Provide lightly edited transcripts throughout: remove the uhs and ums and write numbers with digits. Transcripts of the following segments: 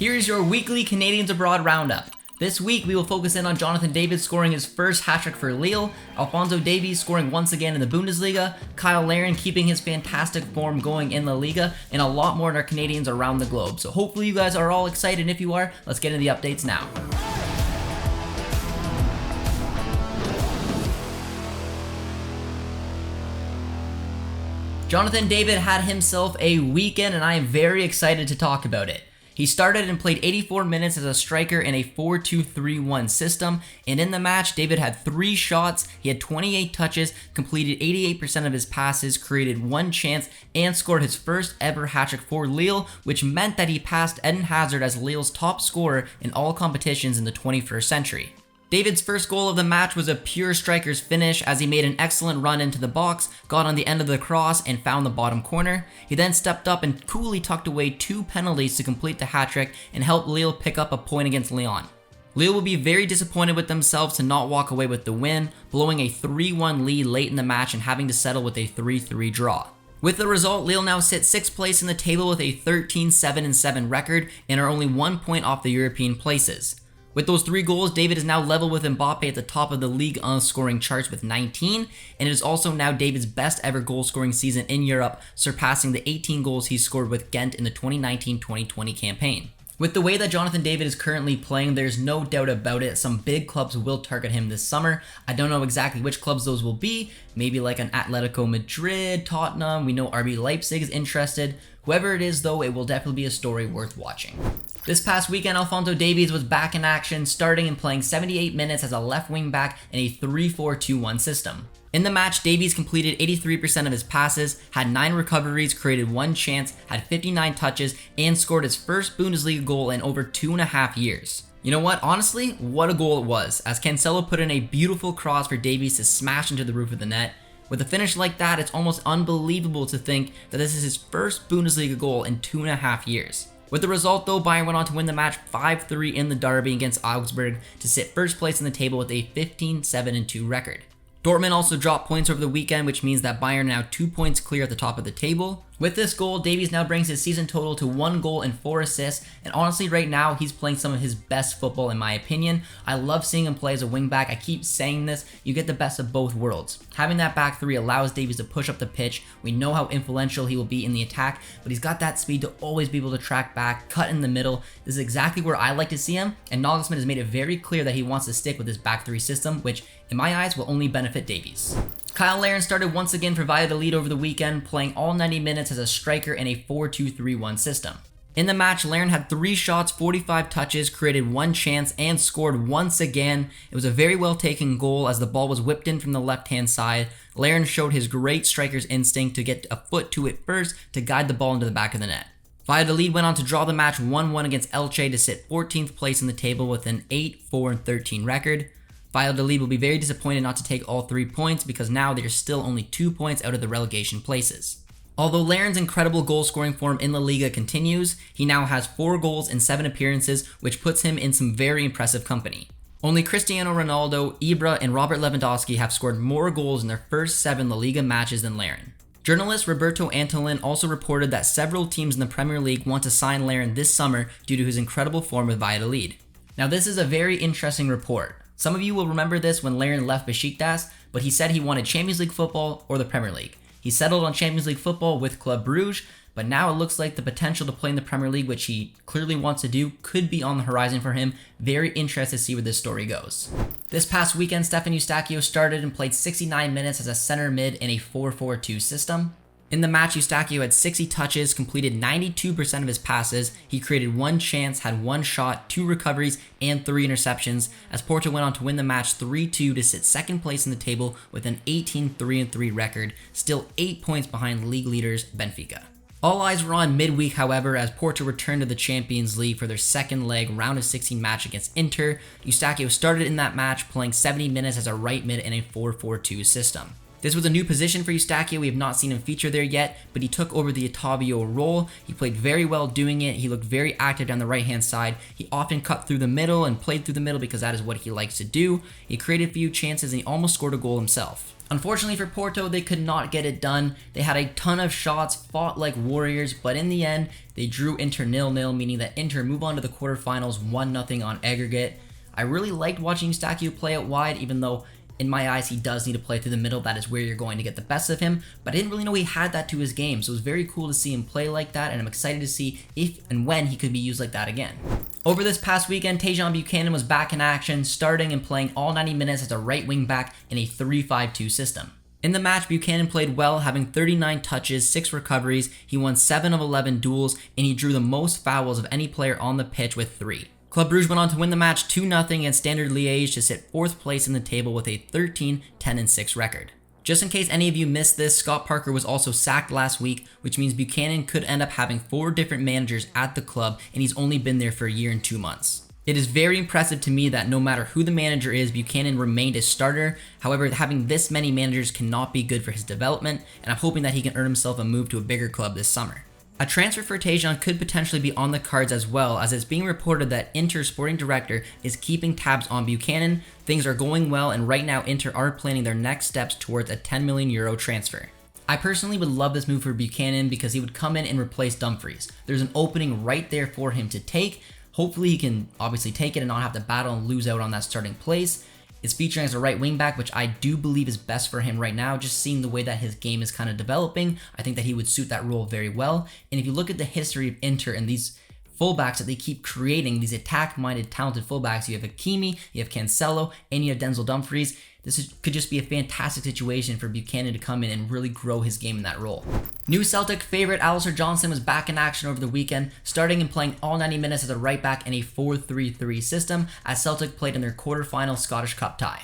Here's your weekly Canadians Abroad roundup. This week we will focus in on Jonathan David scoring his first hat-trick for Lille, Alphonso Davies scoring once again in the Bundesliga, Cyle Larin keeping his fantastic form going in La Liga, and a lot more in our Canadians around the globe. So hopefully you guys are all excited, and if you are, let's get into the updates now. Jonathan David had himself a weekend, and I am very excited to talk about it. He started and played 84 minutes as a striker in a 4-2-3-1 system, and in the match, David had 3 shots, he had 28 touches, completed 88% of his passes, created 1 chance, and scored his first ever hat-trick for Lille, which meant that he passed Eden Hazard as Lille's top scorer in all competitions in the 21st century. David's first goal of the match was a pure striker's finish as he made an excellent run into the box, got on the end of the cross, and found the bottom corner. He then stepped up and coolly tucked away 2 penalties to complete the hat-trick and helped Lille pick up a point against Lyon. Lille will be very disappointed with themselves to not walk away with the win, blowing a 3-1 lead late in the match and having to settle with a 3-3 draw. With the result, Lille now sit 6th place in the table with a 13-7-7 record and are only 1 point off the European places. With those 3 goals, David is now level with Mbappe at the top of the Ligue 1 scoring charts with 19, and it is also now David's best ever goal scoring season in Europe, surpassing the 18 goals he scored with Ghent in the 2019-2020 campaign. With the way that Jonathan David is currently playing, there's no doubt about it, some big clubs will target him this summer. I don't know exactly which clubs those will be, maybe like an Atletico Madrid, Tottenham, we know RB Leipzig is interested. Whoever it is though, it will definitely be a story worth watching. This past weekend, Alphonso Davies was back in action, starting and playing 78 minutes as a left wing back in a 3-4-2-1 system. In the match, Davies completed 83% of his passes, had 9 recoveries, created 1 chance, had 59 touches, and scored his first Bundesliga goal in over 2.5 years. You know what? Honestly, what a goal it was, as Cancelo put in a beautiful cross for Davies to smash into the roof of the net. With a finish like that, it's almost unbelievable to think that this is his first Bundesliga goal in 2.5 years. With the result though, Bayern went on to win the match 5-3 in the derby against Augsburg to sit first place in the table with a 15-7-2 record. Dortmund also dropped points over the weekend, which means that Bayern are now 2 points clear at the top of the table. With this goal, Davies now brings his season total to 1 goal and 4 assists, and honestly right now he's playing some of his best football in my opinion. I love seeing him play as a wingback. I keep saying this, you get the best of both worlds. Having that back 3 allows Davies to push up the pitch. We know how influential he will be in the attack, but he's got that speed to always be able to track back, cut in the middle. This is exactly where I like to see him, and Nagelsmann has made it very clear that he wants to stick with this back 3 system, which in my eyes will only benefit Davies. Cyle Larin started once again for Valladolid over the weekend, playing all 90 minutes as a striker in a 4-2-3-1 system. In the match, Larin had 3 shots, 45 touches, created 1 chance, and scored once again. It was a very well taken goal as the ball was whipped in from the left-hand side. Larin showed his great striker's instinct to get a foot to it first to guide the ball into the back of the net. Valladolid went on to draw the match 1-1 against Elche to sit 14th place in the table with an 8-4-13 record. Valladolid will be very disappointed not to take all 3 points because now they're still only 2 points out of the relegation places. Although Larin's incredible goal scoring form in La Liga continues, he now has 4 goals in 7 appearances, which puts him in some very impressive company. Only Cristiano Ronaldo, Ibra, and Robert Lewandowski have scored more goals in their first 7 La Liga matches than Larin. Journalist Roberto Antolin also reported that several teams in the Premier League want to sign Larin this summer due to his incredible form with Valladolid. Now this is a very interesting report. Some of you will remember this when Larin left Besiktas, but he said he wanted Champions League football or the Premier League. He settled on Champions League football with Club Brugge, but now it looks like the potential to play in the Premier League, which he clearly wants to do, could be on the horizon for him. Very interested to see where this story goes. This past weekend, Stefan Eustaquio started and played 69 minutes as a center mid in a 4-4-2 system. In the match, Eustaquio had 60 touches, completed 92% of his passes, he created 1 chance, had 1 shot, 2 recoveries, and 3 interceptions, as Porto went on to win the match 3-2 to sit 2nd place in the table with an 18-3-3 record, still 8 points behind league leaders Benfica. All eyes were on midweek, however, as Porto returned to the Champions League for their 2nd leg round of 16 match against Inter. Eustaquio started in that match, playing 70 minutes as a right mid in a 4-4-2 system. This was a new position for Eustaquio. We have not seen him feature there yet, but he took over the Otavio role. He played very well doing it. He looked very active down the right-hand side. He often cut through the middle and played through the middle because that is what he likes to do. He created a few chances and he almost scored a goal himself. Unfortunately for Porto, they could not get it done. They had a ton of shots, fought like warriors, but in the end, they drew Inter 0-0, meaning that Inter move on to the quarterfinals 1-0 on aggregate. I really liked watching Eustaquio play out wide, even though in my eyes, he does need to play through the middle. That is where you're going to get the best of him. But I didn't really know he had that to his game. So it was very cool to see him play like that. And I'm excited to see if and when he could be used like that again. Over this past weekend, Tajon Buchanan was back in action, starting and playing all 90 minutes as a right wing back in a 3-5-2 system. In the match, Buchanan played well, having 39 touches, 6 recoveries. He won 7 of 11 duels, and he drew the most fouls of any player on the pitch with 3. Club Brugge went on to win the match 2-0 against Standard Liège to sit 4th place in the table with a 13-10-6 record. Just in case any of you missed this, Scott Parker was also sacked last week, which means Buchanan could end up having 4 different managers at the club, and he's only been there for a year and 2 months. It is very impressive to me that no matter who the manager is, Buchanan remained a starter. However, having this many managers cannot be good for his development, and I'm hoping that he can earn himself a move to a bigger club this summer. A transfer for Tajon could potentially be on the cards as well, as it's being reported that Inter's sporting director is keeping tabs on Buchanan. Things are going well, and right now Inter are planning their next steps towards a €10 million transfer. I personally would love this move for Buchanan because he would come in and replace Dumfries. There's an opening right there for him to take. Hopefully he can obviously take it and not have to battle and lose out on that starting place. It's featuring as a right wing back, which I do believe is best for him right now. Just seeing the way that his game is kind of developing, I think that he would suit that role very well. And if you look at the history of Inter and these fullbacks that they keep creating, these attack-minded, talented fullbacks, you have Hakimi, you have Cancelo, and you have Denzel Dumfries. Could just be a fantastic situation for Buchanan to come in and really grow his game in that role. New Celtic favorite Alistair Johnston was back in action over the weekend, starting and playing all 90 minutes as a right back in a 4-3-3 system as Celtic played in their quarterfinal Scottish Cup tie.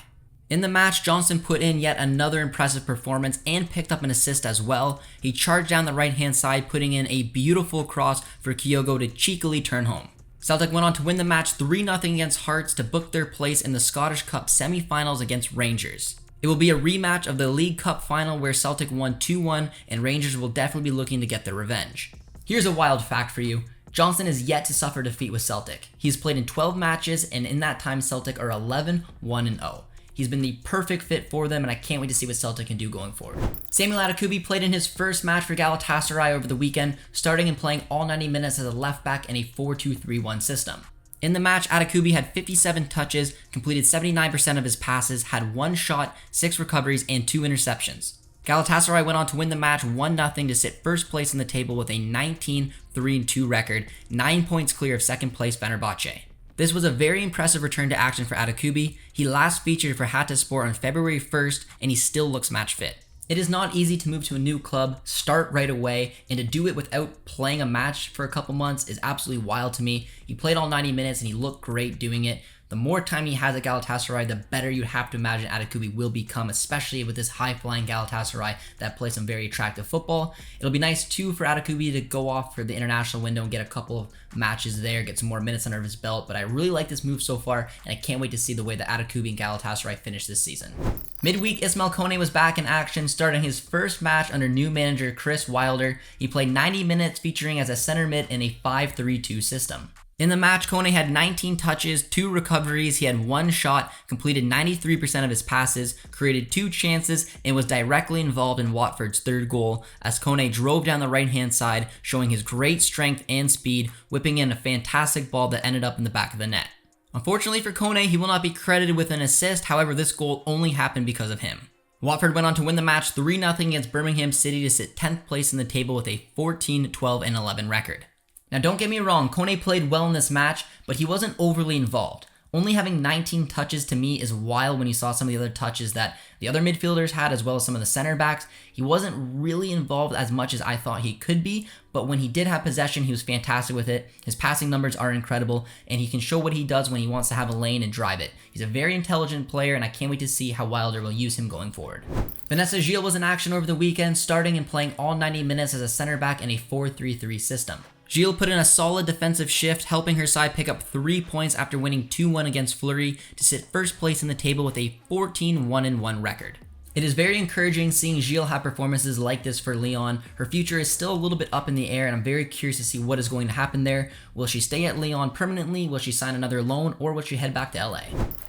In the match, Johnston put in yet another impressive performance and picked up an assist as well. He charged down the right-hand side, putting in a beautiful cross for Kyogo to cheekily turn home. Celtic went on to win the match 3-0 against Hearts to book their place in the Scottish Cup semi-finals against Rangers. It will be a rematch of the League Cup final where Celtic won 2-1 and Rangers will definitely be looking to get their revenge. Here's a wild fact for you. Johnston is yet to suffer defeat with Celtic. He's played in 12 matches and in that time Celtic are 11-1-0. He's been the perfect fit for them, and I can't wait to see what Celtic can do going forward. Samuel Adekugbe played in his first match for Galatasaray over the weekend, starting and playing all 90 minutes as a left back in a 4-2-3-1 system. In the match, Adekugbe had 57 touches, completed 79% of his passes, had 1 shot, 6 recoveries, and 2 interceptions. Galatasaray went on to win the match 1-0 to sit first place in the table with a 19-3-2 record, 9 points clear of second place Fenerbahce. This was a very impressive return to action for Adekugbe. He last featured for Hatayspor on February 1st, and he still looks match fit. It is not easy to move to a new club, start right away, and to do it without playing a match for a couple months is absolutely wild to me. He played all 90 minutes and he looked great doing it. The more time he has at Galatasaray, the better you'd have to imagine Adekugbe will become, especially with this high-flying Galatasaray that plays some very attractive football. It'll be nice, too, for Adekugbe to go off for the international window and get a couple of matches there, get some more minutes under his belt, but I really like this move so far, and I can't wait to see the way that Adekugbe and Galatasaray finish this season. Midweek, Ismael Kone was back in action, starting his first match under new manager Chris Wilder. He played 90 minutes, featuring as a center mid in a 5-3-2 system. In the match, Kone had 19 touches, 2 recoveries, he had 1 shot, completed 93% of his passes, created 2 chances, and was directly involved in Watford's third goal as Kone drove down the right-hand side, showing his great strength and speed, whipping in a fantastic ball that ended up in the back of the net. Unfortunately for Kone, he will not be credited with an assist, however this goal only happened because of him. Watford went on to win the match 3-0 against Birmingham City to sit 10th place in the table with a 14-12-11 record. Now don't get me wrong, Kone played well in this match, but he wasn't overly involved. Only having 19 touches to me is wild when you saw some of the other touches that the other midfielders had as well as some of the center backs. He wasn't really involved as much as I thought he could be, but when he did have possession, he was fantastic with it. His passing numbers are incredible, and he can show what he does when he wants to have a lane and drive it. He's a very intelligent player, and I can't wait to see how Wilder will use him going forward. Vanessa Gilles was in action over the weekend, starting and playing all 90 minutes as a center back in a 4-3-3 system. Gilles put in a solid defensive shift, helping her side pick up 3 points after winning 2-1 against Fleury to sit first place in the table with a 14-1-1 record. It is very encouraging seeing Gilles have performances like this for Lyon. Her future is still a little bit up in the air, and I'm very curious to see what is going to happen there. Will she stay at Lyon permanently? Will she sign another loan, or will she head back to LA?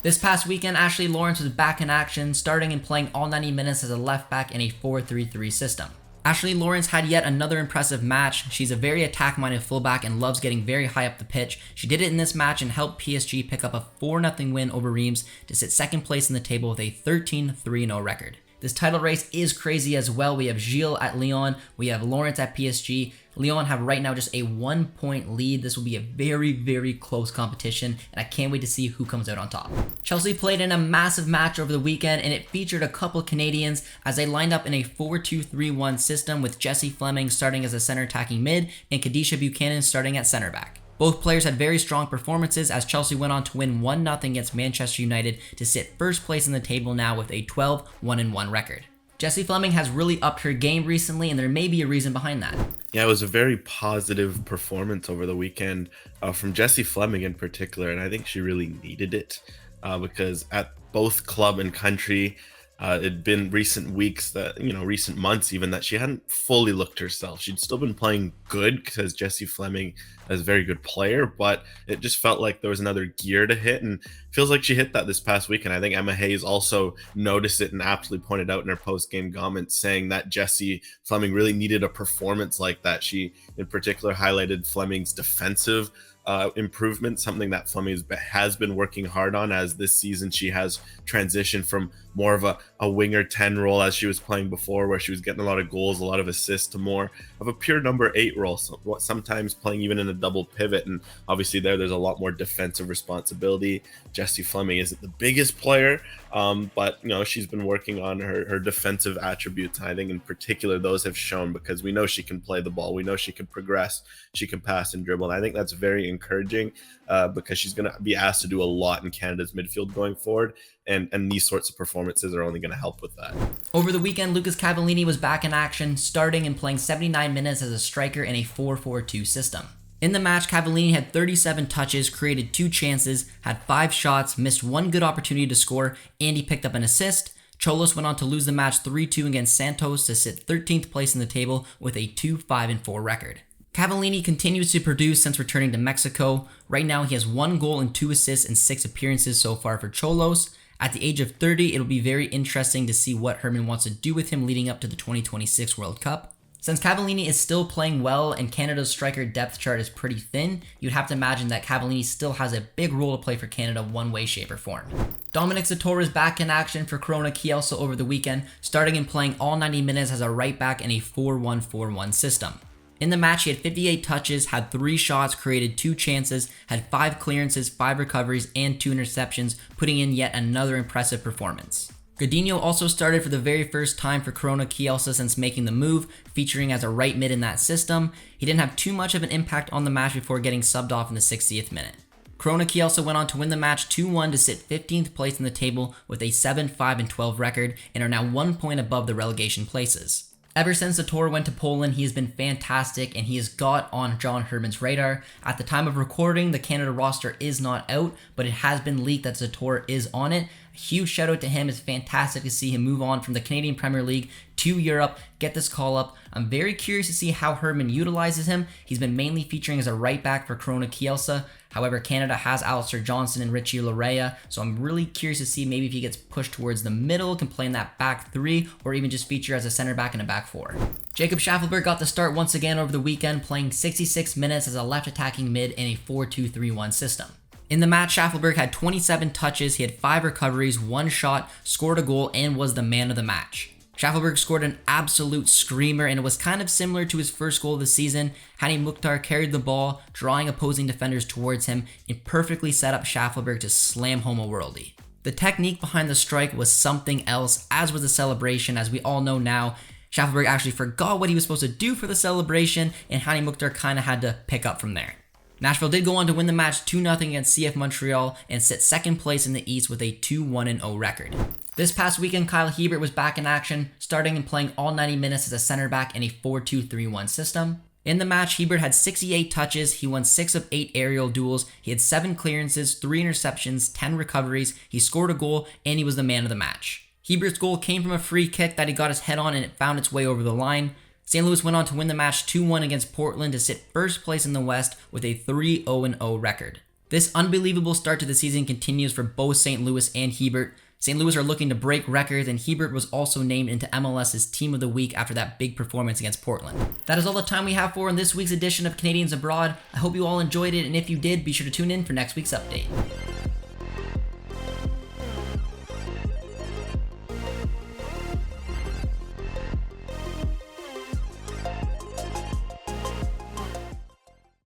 This past weekend, Ashley Lawrence was back in action, starting and playing all 90 minutes as a left back in a 4-3-3 system. Ashley Lawrence had yet another impressive match. She's a very attack-minded fullback and loves getting very high up the pitch. She did it in this match and helped PSG pick up a 4-0 win over Reims to sit second place in the table with a 13-3-0 record. This title race is crazy as well. We have Gilles at Lyon, we have Lawrence at PSG. Lyon have right now just a 1-point lead. This will be a very, very close competition, and I can't wait to see who comes out on top. Chelsea played in a massive match over the weekend, and it featured a couple Canadians as they lined up in a 4-2-3-1 system with Jessie Fleming starting as a center attacking mid and Tajon Buchanan starting at center back. Both players had very strong performances as Chelsea went on to win 1-0 against Manchester United to sit first place in the table now with a 12-1-1 record. Jessie Fleming has really upped her game recently, and there may be a reason behind that. Yeah, it was a very positive performance over the weekend from Jessie Fleming in particular, and I think she really needed it because at both club and country, it'd been recent weeks recent months even, that she hadn't fully looked herself. She'd still been playing good because Jessie Fleming is a very good player, but it just felt like there was another gear to hit, and feels like she hit that this past week. And I think Emma Hayes also noticed it and aptly pointed out in her post-game comments, saying that Jessie Fleming really needed a performance like that. She in particular highlighted Fleming's defensive improvement, something that Fleming has been working hard on, as this season she has transitioned from more of a winger 10 role as she was playing before, where she was getting a lot of goals, a lot of assists, to more of a pure number 8 role, sometimes playing even in a double pivot. And obviously there's a lot more defensive responsibility. Jessie Fleming isn't the biggest player, but she's been working on her defensive attributes. I think in particular those have shown, because we know she can play the ball, we know she can progress, she can pass and dribble, and I think that's very encouraging because she's going to be asked to do a lot in Canada's midfield going forward, and these sorts of performances are only going to help with that. Over the weekend, Lucas Cavallini was back in action, starting and playing 79 minutes as a striker in a 4-4-2 system. In the match, Cavallini had 37 touches, created 2 chances, had 5 shots, missed 1 good opportunity to score, and he picked up an assist. Cholos went on to lose the match 3-2 against Santos to sit 13th place in the table with a 2-5-4 record. Cavallini continues to produce since returning to Mexico. Right now, he has 1 goal and 2 assists in 6 appearances so far for Cholos. At the age of 30, it'll be very interesting to see what Herman wants to do with him leading up to the 2026 World Cup. Since Cavallini is still playing well and Canada's striker depth chart is pretty thin, you'd have to imagine that Cavallini still has a big role to play for Canada one way, shape, or form. Dominick Zator is back in action for Corona Kielce over the weekend, starting and playing all 90 minutes as a right back in a 4-1-4-1 system. In the match, he had 58 touches, had 3 shots, created 2 chances, had 5 clearances, 5 recoveries, and 2 interceptions, putting in yet another impressive performance. Godinho also started for the very first time for Corona Kielce since making the move, featuring as a right mid in that system. He didn't have too much of an impact on the match before getting subbed off in the 60th minute. Corona Kielce went on to win the match 2-1 to sit 15th place in the table with a 7-5-12 record and are now 1 point above the relegation places. Ever since Zator went to Poland, he has been fantastic and he has got on John Herman's radar. At the time of recording, the Canada roster is not out, but it has been leaked that Zator is on it. A huge shout out to him. It's fantastic to see him move on from the Canadian Premier League to Europe, get this call up. I'm very curious to see how Herman utilizes him. He's been mainly featuring as a right back for Corona Kielce. However, Canada has Alistair Johnston and Richie Larea, so I'm really curious to see maybe if he gets pushed towards the middle, can play in that back 3, or even just feature as a center back in a back 4. Jacob Shaffelburg got the start once again over the weekend, playing 66 minutes as a left attacking mid in a 4-2-3-1 system. In the match, Shaffelburg had 27 touches, he had 5 recoveries, 1 shot, scored a goal, and was the man of the match. Shaffelburg scored an absolute screamer, and it was kind of similar to his first goal of the season. Hani Mukhtar carried the ball, drawing opposing defenders towards him, and perfectly set up Shaffelburg to slam home a worldie. The technique behind the strike was something else, as was the celebration. As we all know now, Shaffelburg actually forgot what he was supposed to do for the celebration, and Hani Mukhtar kind of had to pick up from there. Nashville did go on to win the match 2-0 against CF Montreal and sit second place in the East with a 2-1-0 record. This past weekend, Kyle Hiebert was back in action, starting and playing all 90 minutes as a center back in a 4-2-3-1 system. In the match, Hiebert had 68 touches, he won 6 of 8 aerial duels, he had 7 clearances, 3 interceptions, 10 recoveries, he scored a goal, and he was the man of the match. Hiebert's goal came from a free kick that he got his head on and it found its way over the line. St. Louis went on to win the match 2-1 against Portland to sit first place in the West with a 3-0-0 record. This unbelievable start to the season continues for both St. Louis and Hiebert. St. Louis are looking to break records, and Hiebert was also named into MLS's Team of the Week after that big performance against Portland. That is all the time we have for in this week's edition of Canadians Abroad. I hope you all enjoyed it, and if you did, be sure to tune in for next week's update.